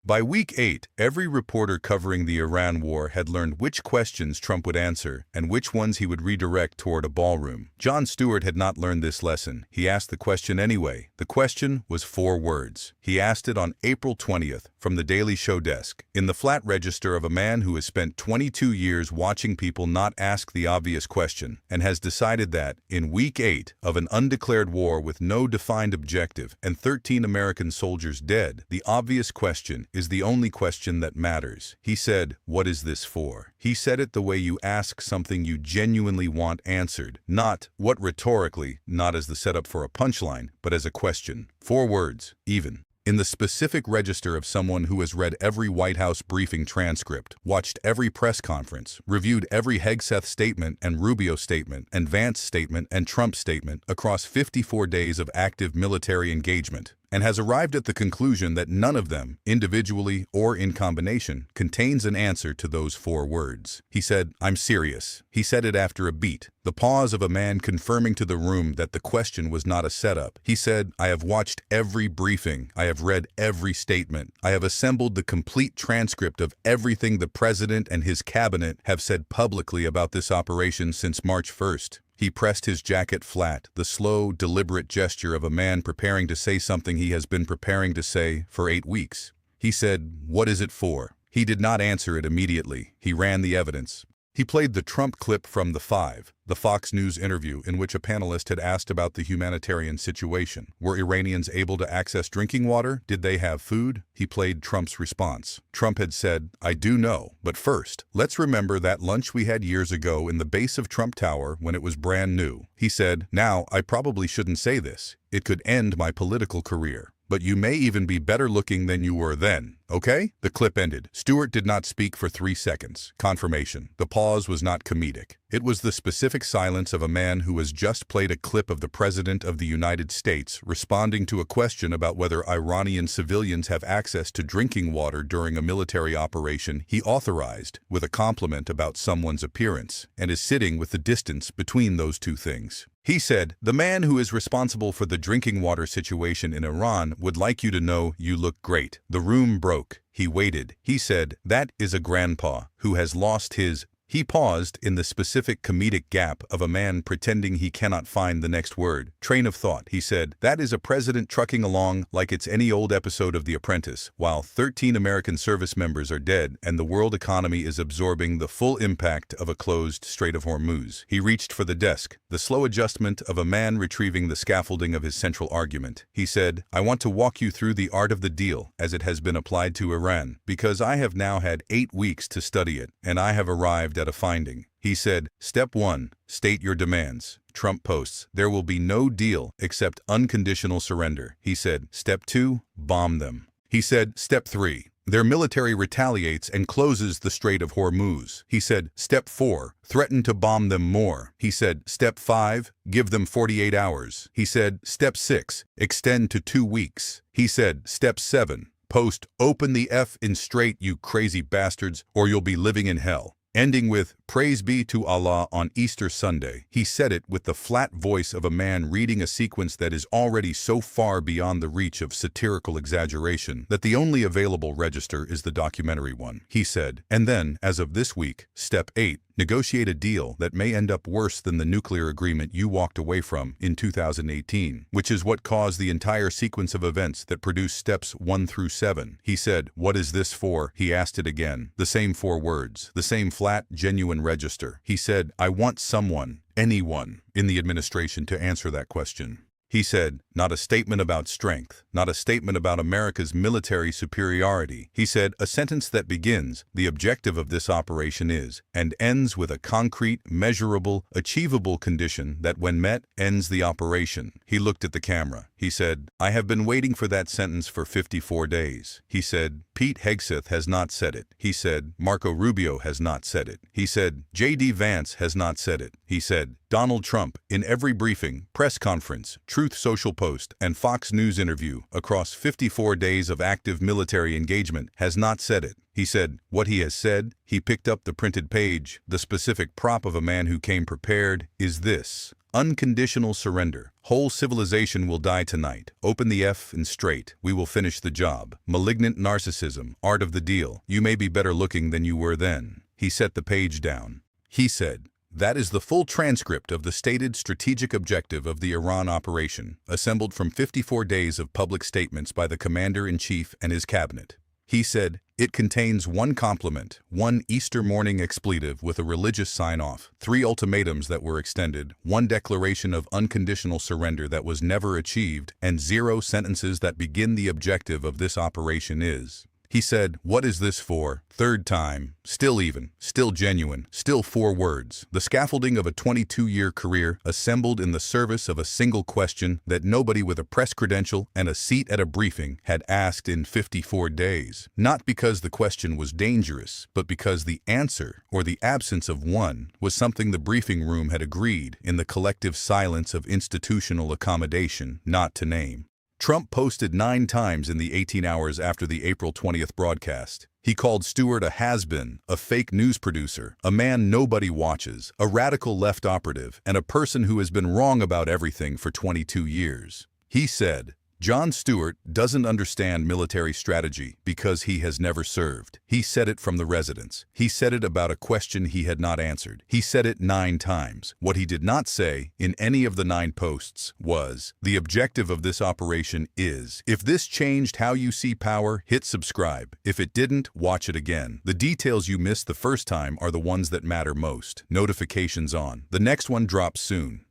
By week 8, every reporter covering the Iran war had learned which questions Trump would answer and which ones he would redirect toward a ballroom. Jon Stewart had not learned this lesson. He asked the question anyway. The question was 4 words. He asked it on April 20th from the Daily Show desk, in the flat register of a man who has spent 22 years watching people not ask the obvious question and has decided that, in week 8 of an undeclared war with no defined objective and 13 American soldiers dead, the obvious question is the only question that matters. He said, "What is this for?" He said it the way you ask something you genuinely want answered, not what rhetorically, not as the setup for a punchline, but as a question. 4 words, even. In the specific register of someone who has read every White House briefing transcript, watched every press conference, reviewed every Hegseth statement and Rubio statement and Vance statement and Trump statement across 54 days of active military engagement, and has arrived at the conclusion that none of them, individually or in combination, contains an answer to those 4 words. He said, "I'm serious." He said it after a beat, the pause of a man confirming to the room that the question was not a setup. He said, "I have watched every briefing. I have read every statement. I have assembled the complete transcript of everything the president and his cabinet have said publicly about this operation since March 1st. He pressed his jacket flat, the slow, deliberate gesture of a man preparing to say something he has been preparing to say for 8 weeks. He said, "What is it for?" He did not answer it immediately. He ran the evidence. He played the Trump clip from The Five, the Fox News interview in which a panelist had asked about the humanitarian situation. Were Iranians able to access drinking water? Did they have food? He played Trump's response. Trump had said, "I do know, but first, let's remember that lunch we had years ago in the base of Trump Tower when it was brand new." He said, "Now, I probably shouldn't say this. It could end my political career. But you may even be better looking than you were then, okay?" The clip ended. Stewart did not speak for 3 seconds. Confirmation. The pause was not comedic. It was the specific silence of a man who has just played a clip of the President of the United States responding to a question about whether Iranian civilians have access to drinking water during a military operation he authorized, with a compliment about someone's appearance, and is sitting with the distance between those 2 things. He said, "The man who is responsible for the drinking water situation in Iran would like you to know you look great." The room broke. He waited. He said, "That is a grandpa who has lost his..." He paused in the specific comedic gap of a man pretending he cannot find the next word. Train of thought. He said, "That is a president trucking along like it's any old episode of The Apprentice, while 13 American service members are dead and the world economy is absorbing the full impact of a closed Strait of Hormuz." He reached for the desk, the slow adjustment of a man retrieving the scaffolding of his central argument. He said, "I want to walk you through the art of the deal as it has been applied to Iran, because I have now had 8 weeks to study it, and I have arrived at a finding." He said, "Step 1, state your demands." Trump posts, "There will be no deal except unconditional surrender." He said, "Step 2, bomb them." He said, "Step 3, their military retaliates and closes the Strait of Hormuz." He said, "Step 4, threaten to bomb them more." He said, "Step 5, give them 48 hours." He said, "Step 6, extend to 2 weeks." He said, "Step 7, post, open the F in Strait, you crazy bastards, or you'll be living in hell." Ending with, "Praise be to Allah on Easter Sunday." He said it with the flat voice of a man reading a sequence that is already so far beyond the reach of satirical exaggeration that the only available register is the documentary one. He said, "And then, as of this week, Step 8, negotiate a deal that may end up worse than the nuclear agreement you walked away from in 2018, which is what caused the entire sequence of events that produced Steps 1 through 7. He said, "What is this for?" He asked it again. The same 4 words, the same flat, genuine register. He said, "I want someone, anyone, in the administration to answer that question." He said, "Not a statement about strength, not a statement about America's military superiority." He said, "A sentence that begins, 'The objective of this operation is,' and ends with a concrete, measurable, achievable condition that when met, ends the operation." He looked at the camera. He said, "I have been waiting for that sentence for 54 days. He said, "Pete Hegseth has not said it." He said, "Marco Rubio has not said it." He said, "J.D. Vance has not said it." He said, "Donald Trump, in every briefing, press conference, Truth Social post, and Fox News interview across 54 days of active military engagement, has not said it." He said what he has said. He picked up the printed page. The specific prop of a man who came prepared is this: unconditional surrender. Whole civilization will die tonight. Open the F and straight. We will finish the job. Malignant narcissism. Art of the deal. You may be better looking than you were then. He set the page down. He said, that is the full transcript of the stated strategic objective of the Iran operation, assembled from 54 days of public statements by the commander-in-chief and his cabinet. He said, it contains one compliment, one Easter morning expletive with a religious sign-off, 3 ultimatums that were extended, 1 declaration of unconditional surrender that was never achieved, and 0 sentences that begin the objective of this operation is. He said, what is this for? Third time, still even, still genuine, still 4 words. The scaffolding of a 22-year career assembled in the service of a single question that nobody with a press credential and a seat at a briefing had asked in 54 days. Not because the question was dangerous, but because the answer, or the absence of one, was something the briefing room had agreed, in the collective silence of institutional accommodation, not to name. Trump posted 9 times in the 18 hours after the April 20th broadcast. He called Stewart a has-been, a fake news producer, a man nobody watches, a radical left operative, and a person who has been wrong about everything for 22 years. He said, Jon Stewart doesn't understand military strategy because he has never served. He said it from the residence. He said it about a question he had not answered. He said it 9 times. What he did not say in any of the 9 posts was, the objective of this operation is, if this changed how you see power, hit subscribe. If it didn't, watch it again. The details you missed the first time are the ones that matter most. Notifications on. The next one drops soon.